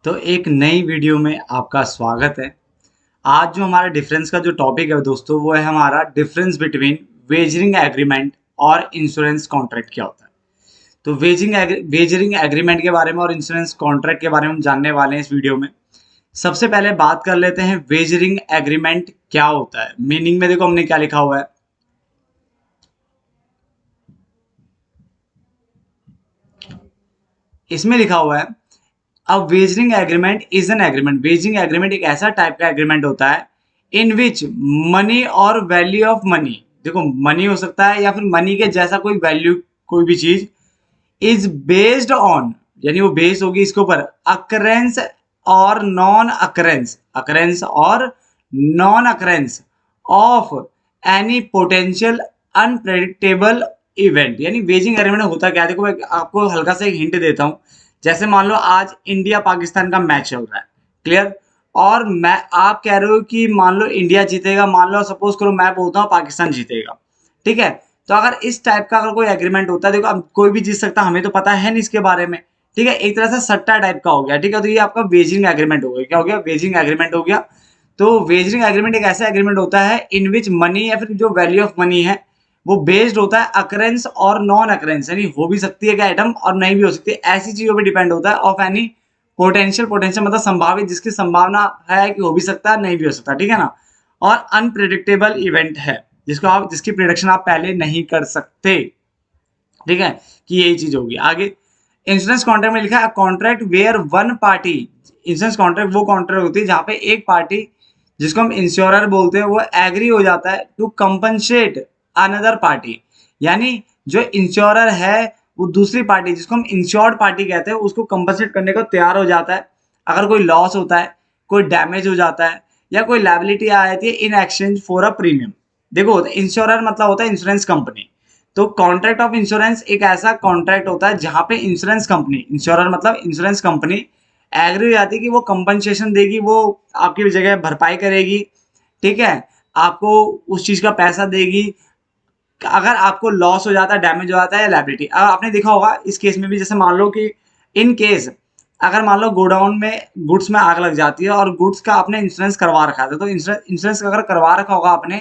तो एक नई वीडियो में आपका स्वागत है। आज जो हमारा डिफरेंस का जो टॉपिक है दोस्तों, वो है हमारा डिफरेंस बिटवीन वेजरिंग एग्रीमेंट और इंश्योरेंस कॉन्ट्रैक्ट क्या होता है। तो वेजरिंग एग्रीमेंट के बारे में और इंश्योरेंस कॉन्ट्रैक्ट के बारे में हम जानने वाले हैं इस वीडियो में। सबसे पहले बात कर लेते हैं वेजरिंग एग्रीमेंट क्या होता है। मीनिंग में देखो हमने क्या लिखा हुआ है। इसमें लिखा हुआ है, अब wagering agreement is an agreement. Wagering agreement एक ऐसा टाइप का एग्रीमेंट होता है इन विच मनी और वैल्यू ऑफ मनी, देखो मनी हो सकता है या फिर मनी के जैसा कोई वैल्यू, कोई भी चीज इज बेस्ड ऑन, यानी वो बेस्ड होगी इसके ऊपर अकरेंस और नॉन अकरेंस, अकरेंस और non occurrence of any potential unpredictable event. यानी वेजिंग एग्रीमेंट होता क्या है, देखो मैं आपको हल्का सा एक हिंट देता हूं। जैसे मान लो आज इंडिया पाकिस्तान का मैच चल रहा है, क्लियर, और मैं आप कह रहे हो कि मान लो इंडिया जीतेगा, मान लो सपोज करो मैं बोलता हूँ पाकिस्तान जीतेगा, ठीक है। तो अगर इस टाइप का अगर कोई एग्रीमेंट होता है, देखो अब कोई भी जीत सकता, हमें तो पता है नहीं इसके बारे में, ठीक है, एक तरह से सट्टा टाइप का हो गया, ठीक है। तो ये आपका वेजिंग एग्रीमेंट हो गया, क्या हो गया, वेजिंग एग्रीमेंट हो गया। तो वेजिंग एग्रीमेंट एक ऐसा एग्रीमेंट होता है इन विच मनी या फिर जो वैल्यू ऑफ मनी है वो बेस्ड होता है अकरेंस और नॉन अकरेंस, यानी हो भी सकती है क्या आइटम और नहीं भी हो सकती है, ऐसी चीजों पे डिपेंड होता है, ऑफ एनी पोटेंशियल, पोटेंशियल मतलब संभावित, जिसकी संभावना है कि हो भी सकता है नहीं भी हो सकता, ठीक है ना। और अनप्रिडिक्टेबल इवेंट है जिसको आप, जिसकी प्रिडिक्शन आप पहले नहीं कर सकते, ठीक है, कि यही चीज होगी आगे। इंश्योरेंस कॉन्ट्रैक्ट में लिखा है contract where one party, insurance contract वो कॉन्ट्रैक्ट होती है जहां पे एक पार्टी, जिसको हम इंश्योरर बोलते हैं, वो एग्री हो जाता है टू कंपनसेट अनदर पार्टी। यानी जो इंश्योरर है वो दूसरी पार्टी, जिसको हम इंश्योर्ड पार्टी कहते हैं, उसको कंपनसेट करने को तैयार हो जाता है अगर कोई लॉस होता है, कोई डैमेज हो जाता है या कोई लायबिलिटी आ जाती है in exchange for a premium. देखो इंश्योरर मतलब होता है इंश्योरेंस कंपनी। तो कॉन्ट्रैक्ट ऑफ इंश्योरेंस एक ऐसा कॉन्ट्रैक्ट होता है जहां पे इंश्योरेंस कंपनी, इंश्योरर मतलब इंश्योरेंस कंपनी, एग्री हो जाती है कि वो कंपनसेशन देगी, वो आपकी जगह भरपाई करेगी, ठीक है, आपको उस चीज का पैसा देगी अगर आपको लॉस हो जाता है, डैमेज हो जाता है या लायबिलिटी। अब आपने देखा होगा इस केस में भी, जैसे मान लो कि इन केस अगर मान लो गोडाउन में गुड्स में आग लग जाती है और गुड्स का आपने इंश्योरेंस करवा रखा था, तो इंश्योरेंस अगर करवा रखा होगा आपने,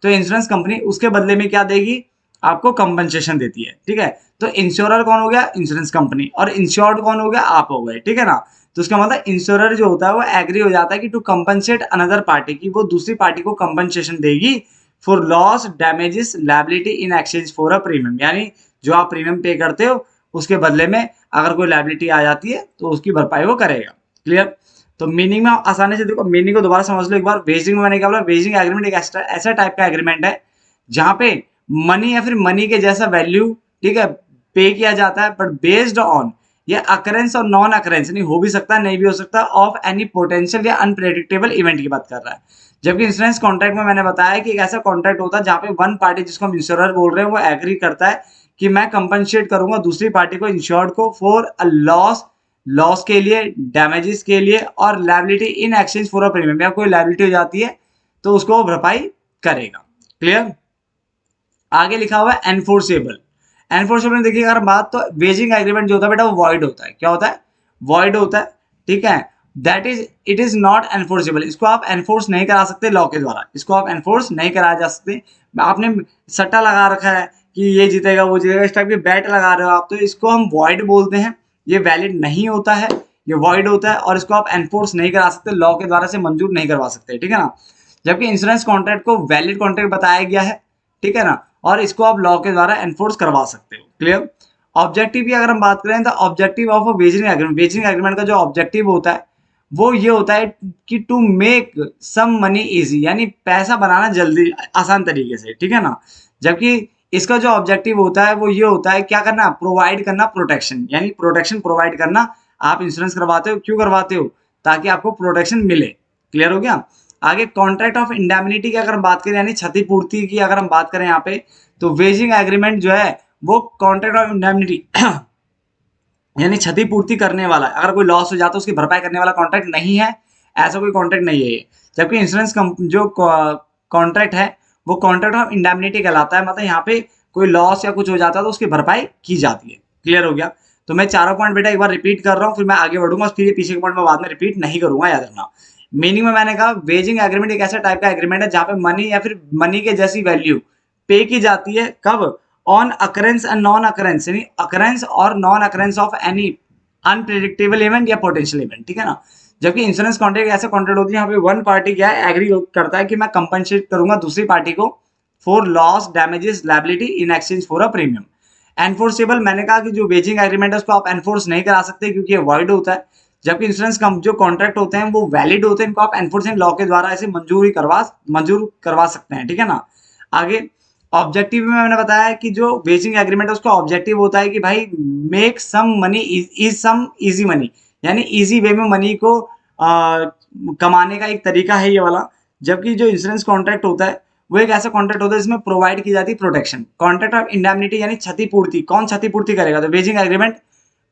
तो इंश्योरेंस कंपनी उसके बदले में क्या देगी, आपको कंपनसेशन देती है, ठीक है। तो इंश्योरर कौन हो गया, इंश्योरेंस कंपनी, और इंश्योर्ड कौन हो गया, आप हो गए, ठीक है ना। तो उसका मतलब इंश्योरर जो होता है वो एग्री हो जाता है कि टू कंपनसेट अनदर पार्टी, की वो दूसरी पार्टी को कंपनसेशन देगी for loss damages liability in exchange for a premium. यानी जो आप प्रीमियम पे करते हो उसके बदले में अगर कोई लायबिलिटी आ जाती है तो उसकी भरपाई वो करेगा, क्लियर। तो मीनिंग में आसानी से देखो, मीनिंग को दोबारा समझ लो एक बार। वेजिंग में मैंने क्या बोला, वेजिंग एग्रीमेंट एक ऐसा टाइप का एग्रीमेंट है जहां पे मनी या फिर मनी के जैसा वैल्यू, ठीक है, पे किया जाता है, बट बेस्ड ऑन ये अकरेंस और नॉन अकरेंस, नहीं हो भी सकता है नहीं भी हो सकता, ऑफ एनी पोटेंशियल या अनप्रेडिक्टेबल इवेंट की बात कर रहा है। जबकि इंश्योरेंस कॉन्ट्रैक्ट में मैंने बताया कि एक ऐसा कॉन्ट्रैक्ट होता है जहां पे वन पार्टी, जिसको हम इंश्योरर बोल रहे हैं, वो एग्री करता है कि मैं कंपनसेट करूंगा दूसरी पार्टी को, इंश्योर्ड को, फॉर अ लॉस, लॉस के लिए, डैमेजेस के लिए, और liability in exchange for a premium, या कोई लायबिलिटी हो जाती है तो उसको वो भरपाई करेगा, क्लियर। आगे लिखा हुआ है एनफोर्सेबल। एनफोर्सेबल में देखिए अगर बात, तो वेजिंग एग्रीमेंट जो होता है बेटा वो वॉइड होता है, क्या होता है, वॉइड होता है, ठीक है। That is, it is not enforceable, इसको आप एनफोर्स नहीं करा सकते लॉ के द्वारा, इसको आप एनफोर्स नहीं कराया जा सकते। आपने सट्टा लगा रखा है कि ये जीतेगा वो जीतेगा, इस टाइप की बैट लगा रहे हो आप, तो इसको हम वॉइड बोलते हैं, ये वैलिड नहीं होता है, ये वॉइड होता है, और इसको आप एनफोर्स नहीं करा सकते, लॉ के द्वारा से मंजूर नहीं करवा सकते, ठीक है ना। जबकि इंश्योरेंस कॉन्ट्रैक्ट को वैलिड कॉन्ट्रैक्ट बताया गया है, ठीक है ना, और इसको आप लॉ के द्वारा एनफोर्स करवा सकते हो, क्लियर। ऑब्जेक्टिव की अगर हम बात करें तो objective of wagering agreement, wagering agreement का जो ऑब्जेक्टिव होता है वो ये होता है कि to make some money easy, यानी पैसा बनाना जल्दी आसान तरीके से, ठीक है ना। जबकि इसका जो ऑब्जेक्टिव होता है वो ये होता है क्या करना, प्रोवाइड करना प्रोटेक्शन, यानी प्रोटेक्शन प्रोवाइड करना। आप इंश्योरेंस करवाते हो, क्यों करवाते हो, ताकि आपको प्रोटेक्शन मिले, क्लियर हो गया। आगे कॉन्ट्रैक्ट ऑफ इंडेमनिटी की अगर हम बात करें, यानी क्षतिपूर्ति की अगर हम बात करें यहाँ पे, तो वेजिंग एग्रीमेंट जो है वो कॉन्ट्रैक्ट ऑफ इंडेमनिटी यानी क्षतिपूर्ति करने वाला, अगर कोई लॉस हो जाता है उसकी भरपाई करने वाला कॉन्ट्रैक्ट नहीं है, ऐसा कोई कॉन्ट्रैक्ट नहीं है ये। जबकि इंश्योरेंस जो कॉन्ट्रैक्ट है वो कॉन्ट्रैक्ट ऑफ इंडेमनिटी कहलाता है, मतलब यहाँ पे कोई लॉस या कुछ हो जाता है तो उसकी भरपाई की जाती है, क्लियर हो गया। तो मैं चारों पॉइंट बेटा एक बार रिपीट कर रहा हूँ, फिर मैं आगे बढ़ूंगा, फिर ये पीछे के पॉइंट में बाद में रिपीट नहीं करूंगा, याद रखना। मीनिंग में मैंने कहा वेजिंग एग्रीमेंट एक ऐसा टाइप का एग्रीमेंट है जहां पे मनी या फिर मनी के जैसी वैल्यू पे की जाती है, कब? On occurrence and non occurrence, यानी अकरेंस और non occurrence of any unpredictable event या पोटेंशियल इवेंट, ठीक है ना। जबकि इंश्योरेंस कॉन्ट्रैक्ट ऐसा कॉन्ट्रैक्ट होती है यहाँ पे वन पार्टी क्या है, एग्री करता है कि मैं कंपनसेट करूंगा दूसरी पार्टी को for loss damages liability in exchange for a premium. Enforceable, मैंने कहा कि जो वेजिंग एग्रीमेंट है उसको आप एनफोर्स नहीं करा सकते क्योंकि ये वॉइड होता है, जबकि इंश्योरेंस जो कॉन्ट्रैक्ट होते हैं वो वैलिड होते हैं, इनको आप एनफोर्समेंट लॉ के द्वारा ऐसे मंजूर करवा सकते हैं, ठीक है ना। आगे ऑब्जेक्टिव में मैंने बताया कि जो वेजिंग एग्रीमेंट है उसका ऑब्जेक्टिव होता है कि भाई make some money is some easy money, यानी इजी वे में मनी को कमाने का एक तरीका है ये वाला। जबकि जो इंश्योरेंस कॉन्ट्रैक्ट होता है वो एक ऐसा कॉन्ट्रैक्ट होता है जिसमें प्रोवाइड की जाती है प्रोटेक्शन, कॉन्ट्रैक्ट ऑफ इंडेमनिटी यानी क्षतिपूर्ति। कौन क्षतिपूर्ति करेगा? तो wagering agreement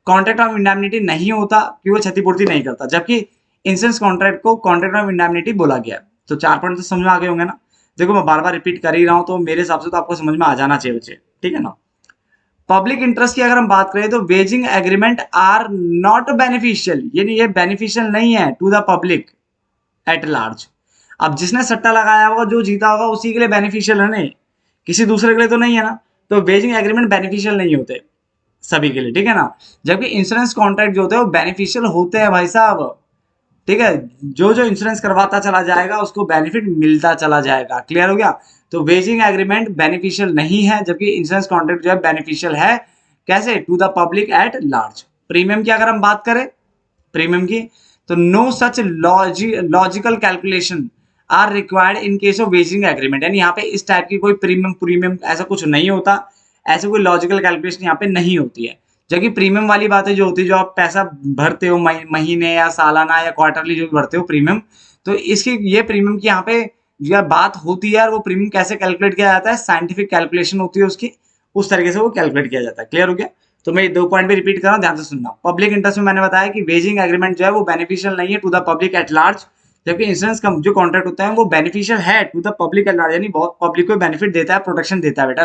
contract of indemnity नहीं होता कि वो क्षतिपूर्ति नहीं करता, जबकि इंश्योरेंस कॉन्ट्रैक्ट को कॉन्ट्रैक्ट ऑफ इंडेमनिटी बोला गया। तो 4 पॉइंट तो समझ में आ गए होंगे ना। देखो मैं बार बार रिपीट कर ही रहा हूं, तो मेरे हिसाब से तो आपको समझ में आ जाना चाहिए बच्चे, ठीक है ना। पब्लिक इंटरेस्ट की अगर हम बात करें तो wagering agreement are not beneficial, यानी ये बेनिफिशियल नहीं है to the public at large. अब जिसने सट्टा लगाया होगा, जो जीता होगा, उसी के लिए बेनिफिशियल है, नहीं किसी दूसरे के लिए तो नहीं है ना। तो वेजिंग एग्रीमेंट बेनिफिशियल नहीं होते सभी के लिए, ठीक है ना। जबकि इंश्योरेंस कॉन्ट्रैक्ट जो होते हैं वो बेनिफिशियल होते हैं भाई साहब, ठीक है। जो जो इंश्योरेंस करवाता चला जाएगा उसको बेनिफिट मिलता चला जाएगा, क्लियर हो गया। तो वेजिंग एग्रीमेंट बेनिफिशियल नहीं है, जबकि इंश्योरेंस कॉन्ट्रैक्ट जो है बेनिफिशियल है, कैसे? To the public at large. Premium की अगर हम बात करें, प्रीमियम की, तो no such logical calculation are required in case of wagering agreement, यानी यहाँ पे इस टाइप की कोई प्रीमियम प्रीमियम ऐसा कुछ नहीं होता, ऐसे कोई लॉजिकल कैलकुलेशन यहाँ पे नहीं होती है। जबकि प्रीमियम वाली बातें जो होती है, जो आप पैसा भरते हो महीने या सालाना या क्वार्टरली जो भरते हो प्रीमियम, तो इसकी ये प्रीमियम की यहाँ पे जो बात होती है, और वो प्रीमियम कैसे कैलकुलेट किया जाता है, साइंटिफिक कैलकुलेशन होती है उसकी, उस तरीके से वो कैलकुलेट किया जाता है, क्लियर हो गया। तो मैं 2 पॉइंट भी रिपीट कर रहा हूँ, ध्यान से सुनना। पब्लिक इंटरेस्ट में मैंने बताया कि वेजिंग एग्रीमेंट जो है वो बेनिफिशियल नहीं है to the public at large, जबकि इंश्योरेंस का जो कॉन्ट्रैक्ट होता है वो बेनिफिशियल है to the public at large, यानी बहुत पब्लिक को बेनिफिट देता है, प्रोटेक्शन देता है बेटा,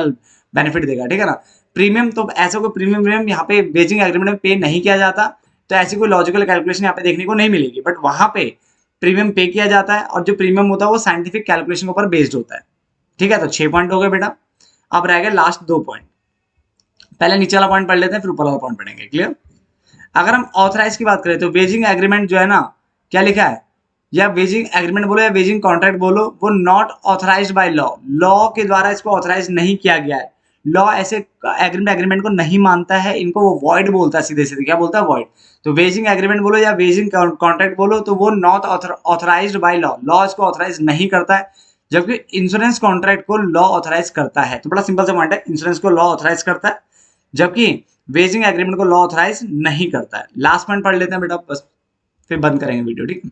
बेनिफिट देगा, ठीक है ना। प्रीमियम तो ऐसा कोई प्रीमियम यहाँ पे वेजिंग एग्रीमेंट में पे नहीं किया जाता, तो ऐसी कोई लॉजिकल कैलकुलेशन यहाँ पे देखने को नहीं मिलेगी, बट वहां पे प्रीमियम पे किया जाता है, और जो प्रीमियम होता है वो साइंटिफिक कैलकुलेशन के ऊपर बेस्ड होता है, ठीक है। तो 6 पॉइंट हो गए बेटा। अब रह गए लास्ट 2 पॉइंट। पहले नीचे वाला पॉइंट पढ़ लेते हैं, फिर ऊपर वाला पॉइंट पढ़ेंगे, क्लियर। अगर हम ऑथराइज की बात करें तो वेजिंग एग्रीमेंट जो है ना, क्या लिखा है, या वेजिंग एग्रीमेंट बोलो या वेजिंग कॉन्ट्रैक्ट बोलो, वो not authorised by law, law के द्वारा इसको ऑथराइज नहीं किया गया है। लॉ ऐसे एग्रीमेंट को नहीं मानता है, इनको वो वॉइड बोलता है, सीधे सीधे क्या बोलता है, वॉइड। तो वेजिंग एग्रीमेंट बोलो या वेजिंग कॉन्ट्रैक्ट बोलो, तो वो not authorised by law, law इसको ऑथराइज नहीं करता है। जबकि इंश्योरेंस कॉन्ट्रैक्ट को लॉ ऑथराइज करता है। तो बड़ा सिंपल सा पॉइंट है, इंश्योरेंस को लॉ ऑथराइज करता है, जबकि वेजिंग एग्रीमेंट को लॉ ऑथराइज नहीं करता है। लास्ट पॉइंट पढ़ लेते हैं बेटा, बस फिर बंद करेंगे वीडियो, ठीक है।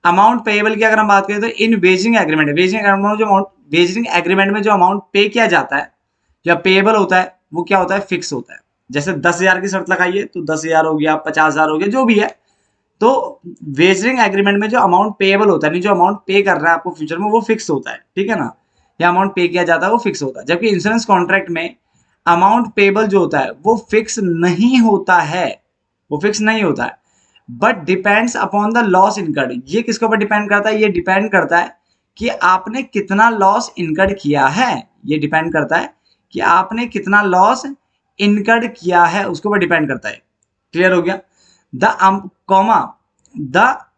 अमाउंट पेएबल की अगर हम बात करें तो इन वेजिंग एग्रीमेंट में जो अमाउंट पे किया जाता है या पेएबल होता है, वो क्या होता है, फिक्स होता है। जैसे 10,000 की शर्त लगाइए तो 10,000 हो गया, 50,000 हो गया, जो भी है। तो वेजिंग एग्रीमेंट में जो अमाउंट पेएबल होता है, नहीं जो अमाउंट पे कर रहा है आपको फ्यूचर में, वो फिक्स होता है, ठीक है ना। या अमाउंट पे किया जाता है वो फिक्स होता है। जबकि इंश्योरेंस कॉन्ट्रैक्ट में अमाउंट पेबल जो होता है वो फिक्स नहीं होता है, वो फिक्स नहीं होता है, but depends upon the loss incurred. ये किसके ऊपर डिपेंड करता है? ये डिपेंड करता है कि आपने कितना लॉस इनकर्ड किया है, ये डिपेंड करता है कि आपने कितना लॉस इनकर्ड किया है, उसके ऊपर डिपेंड करता है, क्लियर हो गया। The comma the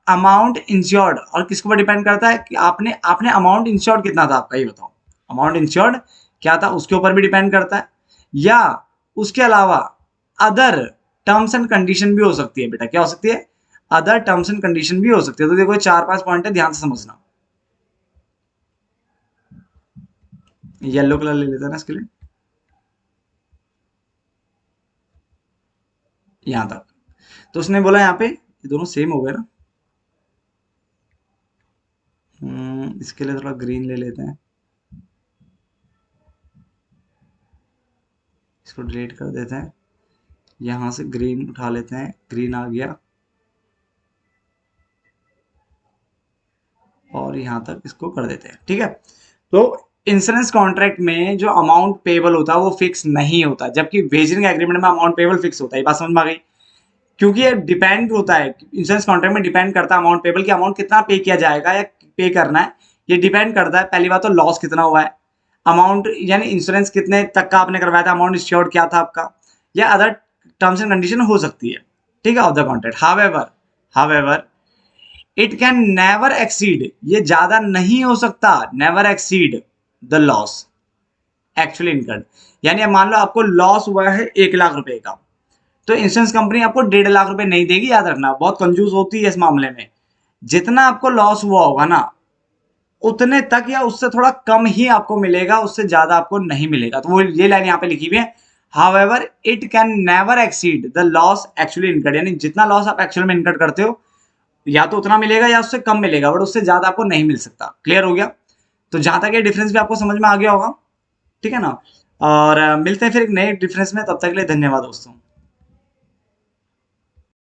amount insured, और किसके ऊपर डिपेंड करता है कि आपने आपने अमाउंट इंश्योर्ड कितना था आपका, ये बताओ, अमाउंट इंश्योर्ड क्या था उसके ऊपर भी डिपेंड करता है। या उसके अलावा अदर टर्म्स एंड कंडीशन भी हो सकती है बेटा, क्या हो सकती है, अदर टर्म्स एंड कंडीशन भी हो सकती है। तो देखो 4-5 पॉइंट है, ध्यान से समझना। येलो कलर ले लेते हैं ना इसके लिए, यहां तक। तो उसने बोला यहाँ पे ये दोनों सेम हो गए ना, इसके लिए थोड़ा ग्रीन ले लेते हैं, इसको डिलीट कर देते हैं, यहां से ग्रीन उठा लेते हैं, ग्रीन आ गया, और यहां तक इसको कर देते हैं, ठीक है। तो इंश्योरेंस कॉन्ट्रैक्ट में जो अमाउंट पेबल होता है वो फिक्स नहीं होता, जबकि वेजरिंग एग्रीमेंट में अमाउंट पेबल फिक्स होता है। ये बात समझ में आ गई? क्योंकि ये डिपेंड होता है, इंश्योरेंस कॉन्ट्रैक्ट में डिपेंड करता है अमाउंट पेबल, कि अमाउंट कितना पे किया जाएगा या पे करना है, ये डिपेंड करता है। पहली बात तो लॉस कितना हुआ है, अमाउंट यानी इंश्योरेंस कितने तक का आपने करवाया था, अमाउंट इंश्योर्ड क्या था आपका, या अदर टर्म्स एंड कंडीशन हो सकती है, ठीक है, of the contract. However it can never exceed, ये ज्यादा नहीं हो सकता, never exceed the loss actually incurred. यानी अब मान लो आपको लॉस हुआ है 1 लाख रुपए का, तो इंश्योरेंस कंपनी आपको 1.5 लाख रुपए नहीं देगी, याद रखना, बहुत कंजूस होती है इस मामले में। जितना आपको लॉस हुआ होगा ना, उतने तक या उससे थोड़ा कम ही आपको मिलेगा, उससे ज्यादा आपको नहीं मिलेगा। तो वो ये लाइन यहाँ पे लिखी हुई है, however it can never exceed the loss actually incurred, यानी जितना लॉस आप एक्चुअल में इनकर्ड करते हो, या तो उतना मिलेगा या उससे कम मिलेगा, बट उससे ज्यादा आपको नहीं मिल सकता। क्लियर हो गया? तो जहां तक ये डिफरेंस भी आपको समझ में आ गया होगा, ठीक है ना। और मिलते हैं फिर एक नए डिफरेंस में, तब तक के लिए धन्यवाद दोस्तों।